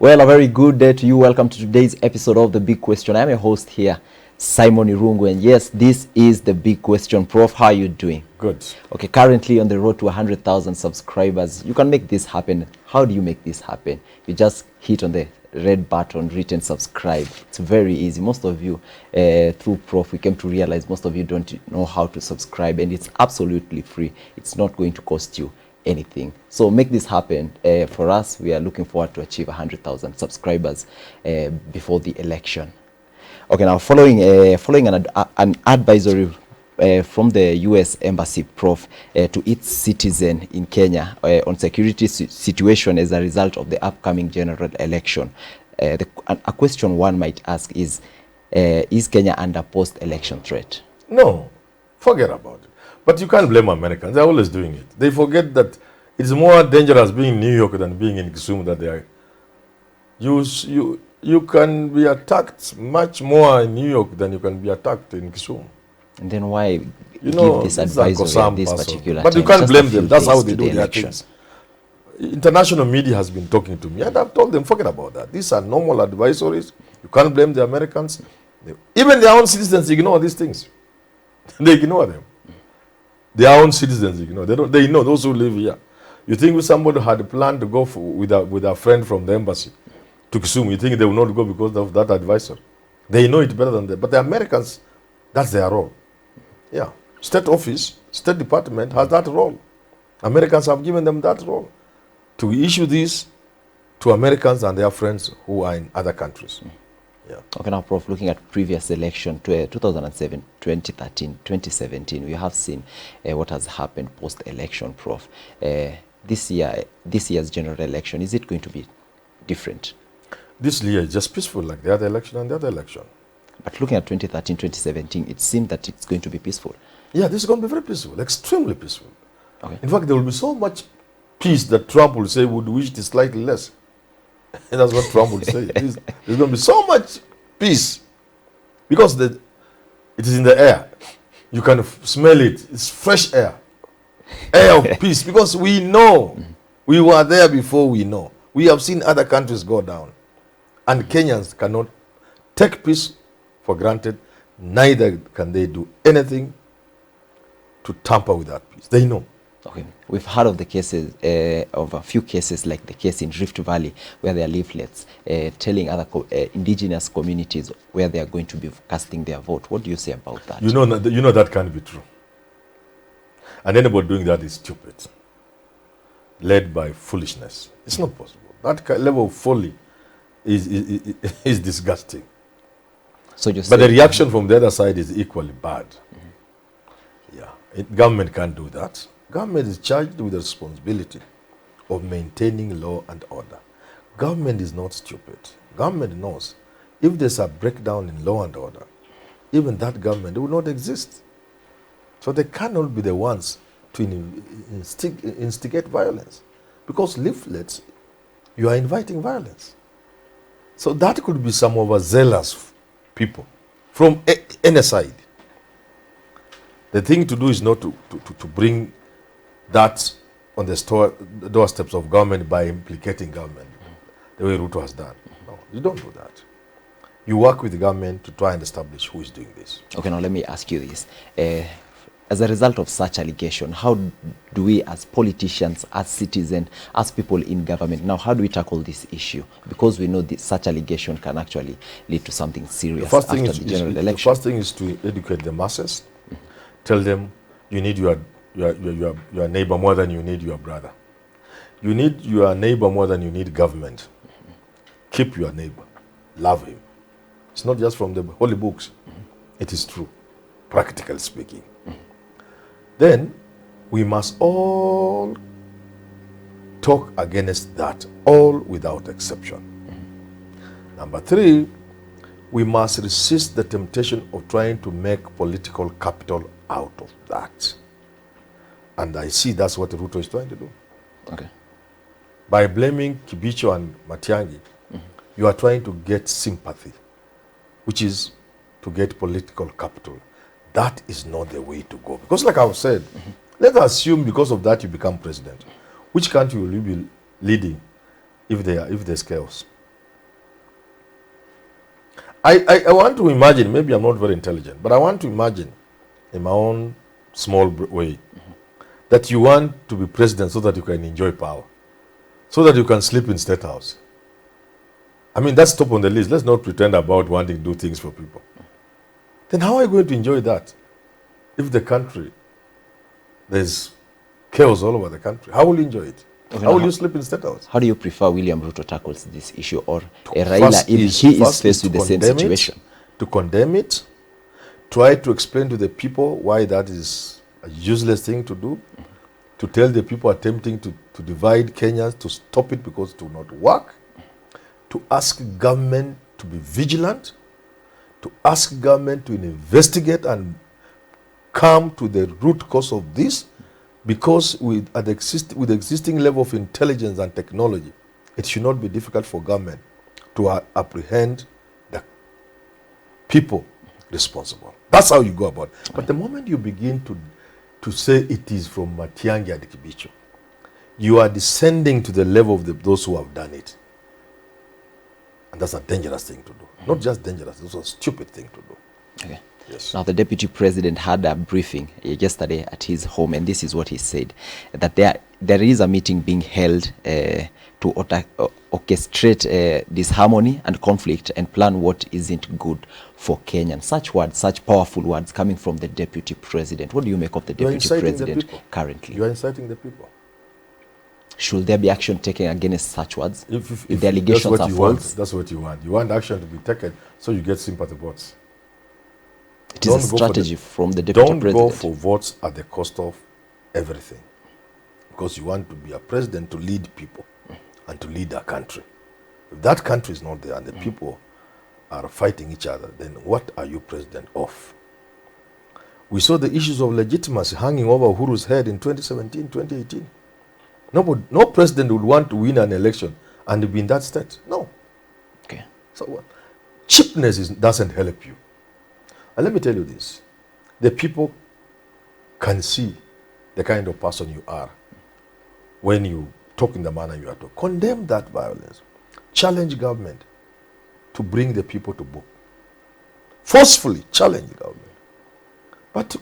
Well, a very good day to you. Welcome to today's episode of The Big Question. I'm your host here, Simon Irungu, and yes, this is The Big Question. Prof, how are you doing? Good. Okay, currently on the road to 100,000 subscribers. You can make this happen. How do you make this happen? You just hit on the red button, written subscribe. It's very easy. Most of you, through Prof, we came to realize most of you don't know how to subscribe, and it's absolutely free. It's not going to cost you anything. So make this happen. For us, we are looking forward to achieve 100,000 subscribers before the election. Okay, now following an advisory from the U.S. Embassy, Prof, to its citizen in Kenya on security situation as a result of the upcoming general election. A question one might ask is Kenya under post-election threat? No, forget about it. But you can't blame Americans. They're always doing it. They forget that it's more dangerous being in New York than being in Kisumu. That they are. You can be attacked much more in New York than you can be attacked in Kisumu. And then why give this advisory at this particular But time? you can't Just blame a few them. That's days how to they the do their election. things. International media has been talking to me, and I've told them, forget about that. These are normal advisories. You can't blame the Americans. Even their own citizens ignore these things. They ignore them. Their own citizens ignore. They know those who live here. You think if somebody had planned to go with a friend from the embassy to Kisumu, you think they will not go because of that advisor? They know it better than them. But the Americans, that's their role. Yeah. State office, State Department has that role. Americans have given them that role to issue this to Americans and their friends who are in other countries. Yeah. Okay, now, Prof, looking at previous election, 2007, 2013, 2017, we have seen what has happened post-election, Prof. This year's general election, is it going to be different? This year is just peaceful like the other election and the other election. But looking at 2013, 2017, it seemed that it's going to be peaceful. Yeah, this is going to be very peaceful, extremely peaceful. Okay. In fact, there will be so much peace that Trump will say would wish it slightly less. And that's what Trump will say. There's going to be so much peace because it is in the air. You can smell it. It's fresh air. Air of peace. Because we know. We were there before we know. We have seen other countries go down. And Kenyans cannot take peace for granted. Neither can they do anything to tamper with that peace. They know. Okay, we've heard of the cases, of a few cases like the case in Rift Valley where there are leaflets telling other indigenous communities where they are going to be casting their vote. What do you say about that? You know that can't be true. And anybody doing that is stupid, led by foolishness. It's not possible. That level of folly is disgusting. So but the reaction from the other side is equally bad. Yeah, government can't do that. Government is charged with the responsibility of maintaining law and order. Government is not stupid. Government knows if there's a breakdown in law and order, even that government will not exist. So they cannot be the ones to instigate violence. Because leaflets, you are inviting violence. So that could be some overzealous people from any side. The thing to do is not to bring that on the doorsteps of government by implicating government, the way Ruto has done. No, you don't do that. You work with the government to try and establish who is doing this. Okay, now let me ask you this. As a result of such allegation, how do we as politicians, as citizens, as people in government, now how do we tackle this issue? Because we know that such allegation can actually lead to something serious after the general election. The first thing is to educate the masses. Tell them you need your neighbor more than you need your brother. You need your neighbor more than you need government. Keep your neighbor. Love him. It's not just from the holy books. It is true, practically speaking. Then we must all talk against that, all without exception. Number 3, we must resist the temptation of trying to make political capital out of that. And I see that's what Ruto is trying to do. Okay. By blaming Kibicho and Matiang'i, you are trying to get sympathy, which is to get political capital. That is not the way to go. Because like I've said, let's assume because of that you become president. Which country will you be leading if there's chaos? I want to imagine, maybe I'm not very intelligent, but I want to imagine in my own small way that you want to be president so that you can enjoy power, so that you can sleep in State House. I mean, that's top on the list. Let's not pretend about wanting to do things for people. Then how are you going to enjoy that if the country, there's chaos all over the country? How will you enjoy it? Okay, how will you sleep in State House? How do you prefer William Ruto tackles this issue, or First Raila if he is faced with the same situation? To condemn it, try to explain to the people why that is a useless thing to do, to tell the people attempting to divide Kenyans to stop it because it will not work, to ask government to be vigilant, to ask government to investigate and come to the root cause of this, because with the existing level of intelligence and technology, it should not be difficult for government to apprehend the people responsible. That's how you go about it. But the moment you begin to say it is from Matiang'i and Kibicho, you are descending to the level of those who have done it. And that's a dangerous thing to do. Not just dangerous, it's also a stupid thing to do. Okay. Yes. Now, the deputy president had a briefing yesterday at his home, and this is what he said, that there is a meeting being held to orchestrate disharmony and conflict and plan what isn't good for Kenya. Such words, such powerful words coming from the deputy president. What do you make of the deputy president currently? You are inciting the people. Should there be action taken against such words? If the allegations are false? That's what you want. You want action to be taken so you get sympathy votes. It is a strategy from the deputy president. Don't go for votes at the cost of everything. Because you want to be a president to lead people and to lead a country. If that country is not there and the people are fighting each other, then what are you president of? We saw the issues of legitimacy hanging over Uhuru's head in 2017, 2018. No president would want to win an election and be in that state. No. Okay. So what? Cheapness doesn't help you. And let me tell you this. The people can see the kind of person you are when you talk in the manner you are talking. Condemn that violence. Challenge government to bring the people to book. Forcefully challenge government. But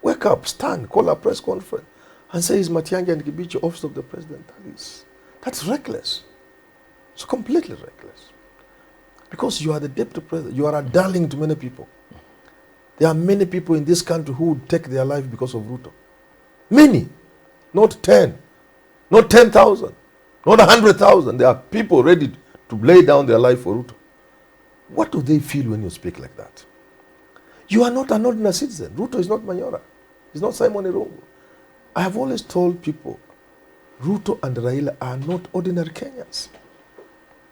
wake up, stand, call a press conference and say, is Matiang'i and Kibicho office of the president? That's reckless. It's completely reckless. Because you are the deputy president. You are a darling to many people. There are many people in this country who would take their life because of Ruto. Many. Not 10. Not 10,000. Not 100,000. There are people ready to lay down their life for Ruto. What do they feel when you speak like that? You are not an ordinary citizen. Ruto is not Manyora. He's not Simon Irongo. I have always told people, Ruto and Raila are not ordinary Kenyans.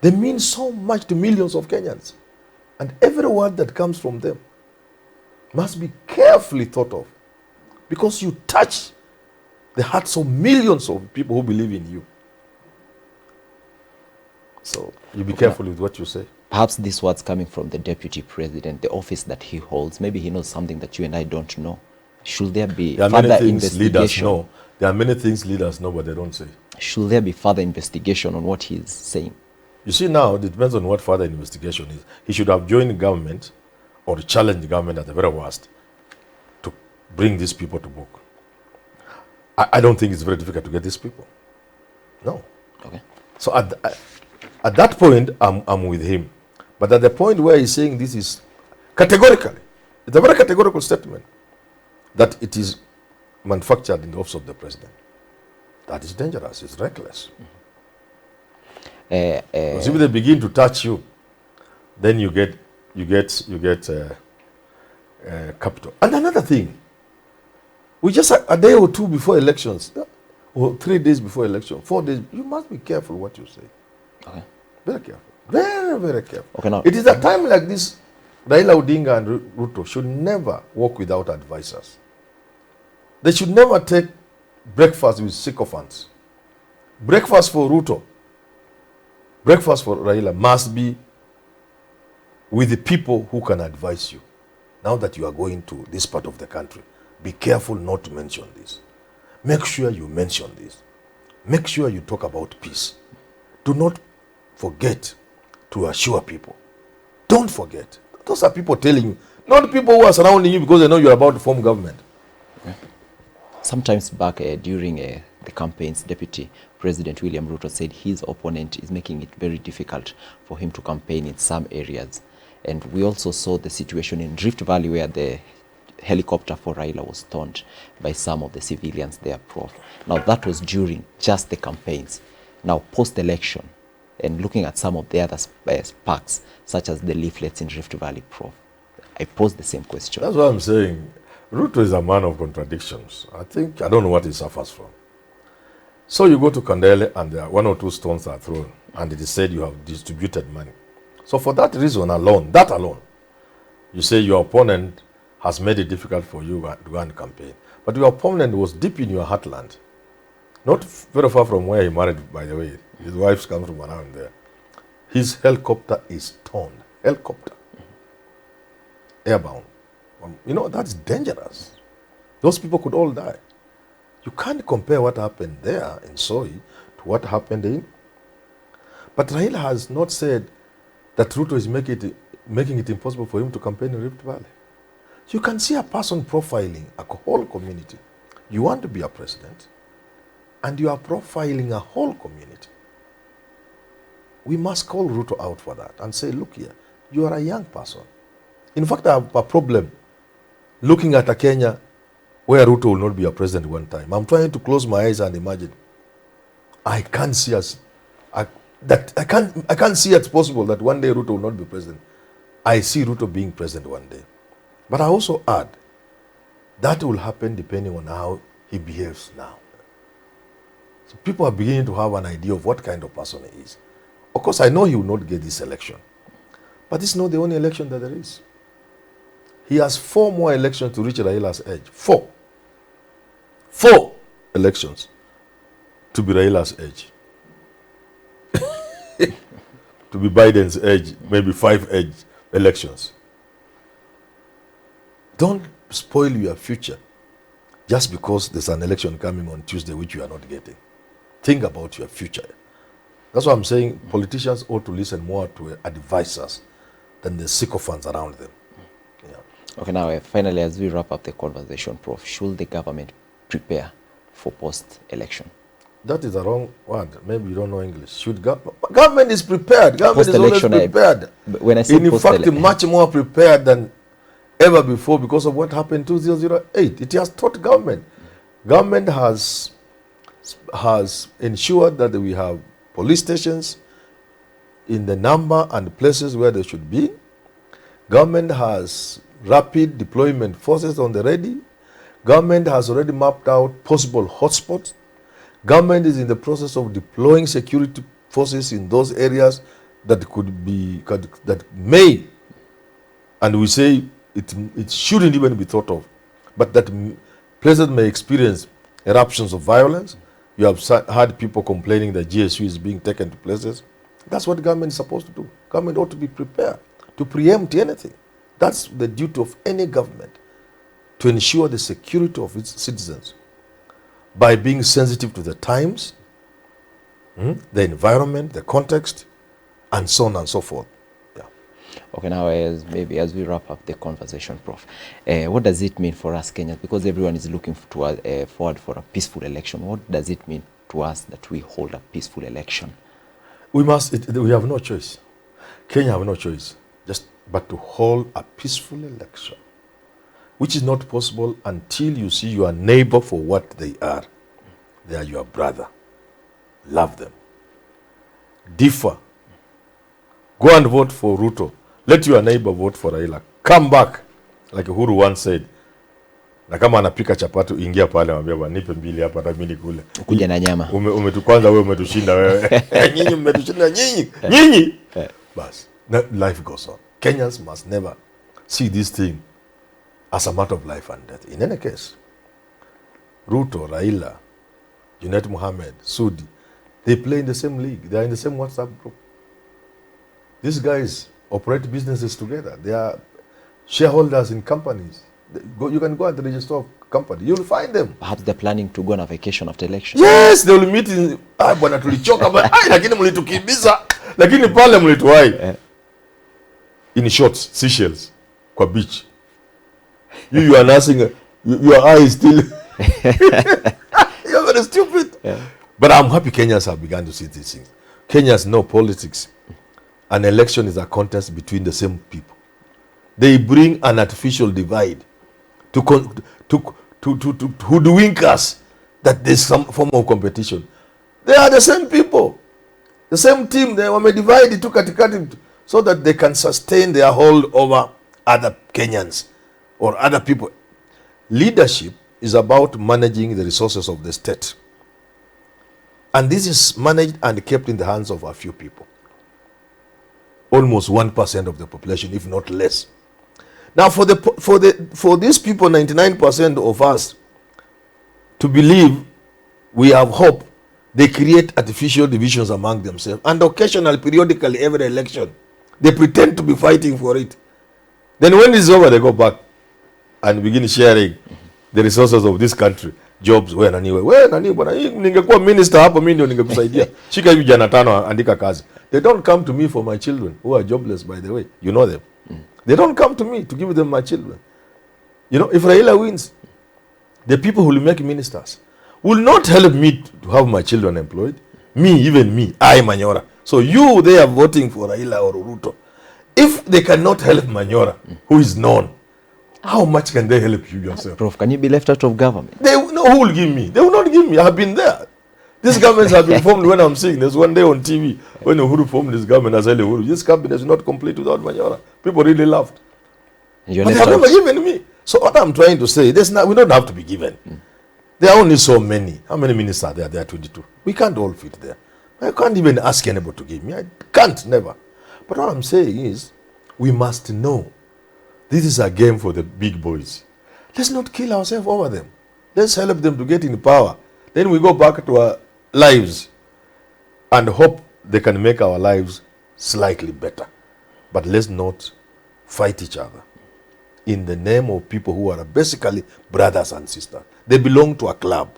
They mean so much to millions of Kenyans. And every word that comes from them must be carefully thought of, because you touch the hearts of millions of people who believe in you. So you be careful with what you say. Perhaps these words coming from the deputy president, the office that he holds, maybe he knows something that you and I don't know. Should there be further investigation? There are many things leaders know, but they don't say. Should there be further investigation on what he's saying? You see, now it depends on what further investigation is. He should have joined the government or challenged the government at the very worst to bring these people to book. I don't think it's very difficult to get these people. No. Okay. So at that point, I'm with him. But at the point where he's saying this is categorically, it's a very categorical statement that it is manufactured in the office of the president. That is dangerous. It's reckless. Because if they begin to touch you, then you get capital. And another thing, we just a day or two before elections, or 3 days before election, 4 days, you must be careful what you say. Okay. Very careful. Very, very careful. Okay, now, it is a time like this, Raila Odinga and Ruto should never walk without advisors. They should never take breakfast with sycophants. Breakfast for Ruto, breakfast for Raila must be with the people who can advise you. Now that you are going to this part of the country, be careful not to mention this. Make sure you mention this. Make sure you talk about peace. Do not forget to assure people. Don't forget. Those are people telling you, not people who are surrounding you because they know you're about to form government. Sometimes back during the campaigns, Deputy President William Ruto said his opponent is making it very difficult for him to campaign in some areas. And we also saw the situation in Rift Valley where the helicopter for Raila was stormed by some of the civilians there, Prof. Now that was during just the campaigns. Now post-election, and looking at some of the other sparks, such as the leaflets in Rift Valley, Prof. I pose the same question. That's what I'm saying. Ruto is a man of contradictions. I don't know what he suffers from. So you go to Kandele and there are 1 or 2 stones are thrown and it is said you have distributed money. So for that reason alone, you say your opponent has made it difficult for you to go and campaign. But your opponent was deep in your heartland. Not very far from where he married, by the way. His wife's come from around there. His helicopter is torn. Helicopter. Airbound. You know, that's dangerous. Those people could all die. You can't compare what happened there in Soy to what happened in. But Raila has not said that Ruto is making it impossible for him to campaign in Rift Valley. You can see a person profiling a whole community. You want to be a president, and you are profiling a whole community. We must call Ruto out for that and say, look here, you are a young person. In fact, I have a problem looking at a Kenya where Ruto will not be a president one time. I'm trying to close my eyes and imagine. I can't see I can't see it's possible that one day Ruto will not be president. I see Ruto being president one day. But I also add, that will happen depending on how he behaves now. So people are beginning to have an idea of what kind of person he is. Of course, I know he will not get this election. But this is not the only election that there is. He has 4 more elections to reach Raila's edge. 4. 4 elections to be Raila's edge. To be Biden's edge, maybe 5 edge elections. Don't spoil your future just because there's an election coming on Tuesday which you are not getting. Think about your future. That's why I'm saying politicians ought to listen more to advisors than the sycophants around them. Yeah. Okay, now finally, as we wrap up the conversation, Prof, should the government prepare for post-election? That is the wrong word. Maybe you don't know English. Should government is prepared. Government is always prepared. When I say in fact, much more prepared than ever before because of what happened in 2008. It has taught government. Government has ensured that we have police stations in the number and places where they should be. Government has rapid deployment forces on the ready. Government has already mapped out possible hotspots. Government is in the process of deploying security forces in those areas that may, and we say it shouldn't even be thought of, but that places may experience eruptions of violence. You have had people complaining that GSU is being taken to places. That's what government is supposed to do. Government ought to be prepared to preempt anything. That's the duty of any government, to ensure the security of its citizens by being sensitive to the times, the environment, the context, and so on and so forth. Yeah. Okay, now as we wrap up the conversation, Prof, what does it mean for us Kenyans? Because everyone is looking forward for a peaceful election. What does it mean to us that we hold a peaceful election? We have no choice. Kenya have no choice but to hold a peaceful election, which is not possible until you see your neighbor for what they are. They are your brother. Love them. Differ. Go and vote for Ruto. Let your neighbor vote for Raila. Come back. Like Uhuru once said, na kama anapika chapati ingia pale mwambie nipe mbili hapa hata mimi kule. Kuja na nyama. Kwanza wewe umetushinda wewe. Nyinyi mmetushinda nyinyi. Bas. Life goes on. Kenyans must never see this thing as a matter of life and death. In any case, Ruto, Raila, Junet Mohammed, Sudi, they play in the same league. They are in the same WhatsApp group. These guys operate businesses together. They are shareholders in companies. You can go at the register of company. You'll find them. Perhaps they're planning to go on a vacation after election. Yes, they will meet in... bwana tulichoka, lakini mlitukimbiza, lakini pale mlituwai. in shorts, seashells, kwa beach. You are nursing, your eye is still, you're very stupid. Yeah. But I'm happy Kenyans have begun to see these things. Kenyans know politics. An election is a contest between the same people. They bring an artificial divide to hoodwink us that there's some form of competition. They are the same people, the same team. They were divided to katikati so that they can sustain their hold over other Kenyans or other people. Leadership is about managing the resources of the state. And this is managed and kept in the hands of a few people. Almost 1% of the population, if not less. Now, for these people, 99% of us, to believe we have hope, they create artificial divisions among themselves. And occasionally, periodically, every election, they pretend to be fighting for it. Then when it's over, they go back and begin sharing the resources of this country. Jobs, we nani bwana, ningekuwa minister hapo mimi ndio ningekusaidia. Shika hivi jana tano andika kazi. They don't come to me for my children who are jobless, by the way. You know them. They don't come to me to give them my children. You know, if Raila wins, the people who will make ministers will not help me to have my children employed. Me, even me, I, Manyora. So you, they are voting for Raila or Ruto. If they cannot help Manyora, who is known, how much can they help you yourself? Prof, can you be left out of government? Who will give me? They will not give me. I have been there. These governments have been formed when I'm seeing. There's one day on TV when Uhuru formed this government. I said, Uhuru, this cabinet is not complete without Manyora. People really laughed. But they have never given me. So what I'm trying to say, we don't have to be given. There are only so many. How many ministers are there? There are 22. We can't all fit there. I can't even ask anybody to give me. I can't, never. But what I'm saying is, we must know this is a game for the big boys. Let's not kill ourselves over them. Let's help them to get in power. Then we go back to our lives and hope they can make our lives slightly better. But let's not fight each other in the name of people who are basically brothers and sisters. They belong to a club.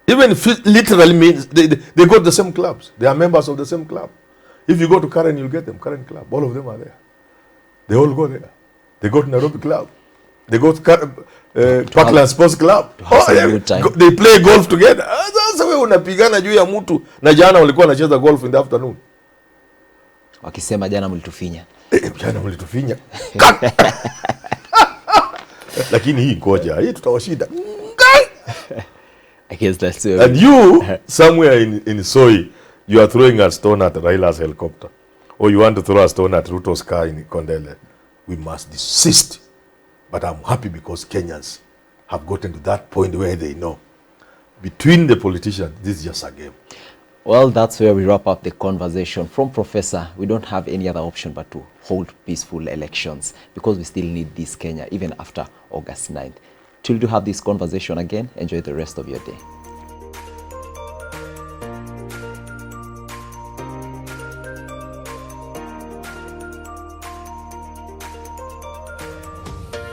Even if it literally means they go to the same clubs. They are members of the same club. If you go to Karen, you'll get them. Karen Club. All of them are there. They all go there. They go to Nairobi Club. They go to Parkland Sports Club. They play golf together. Sasa wewe unapigana juu ya mtu na jana walikuwa wanacheza golf in the afternoon. Wakisema jana mlitufinya. Jana mlitufinya. Lakini hii ngoja, hii tutawashinda. I guess that's it. And you, somewhere in Soi, you are throwing a stone at Raila's helicopter. Or you want to throw a stone at Ruto's car in Kondele. We must desist. But I'm happy because Kenyans have gotten to that point where they know. Between the politicians, this is just a game. Well, that's where we wrap up the conversation. From Professor, we don't have any other option but to hold peaceful elections because we still need this Kenya even after August 9th. Till you have this conversation again, enjoy the rest of your day.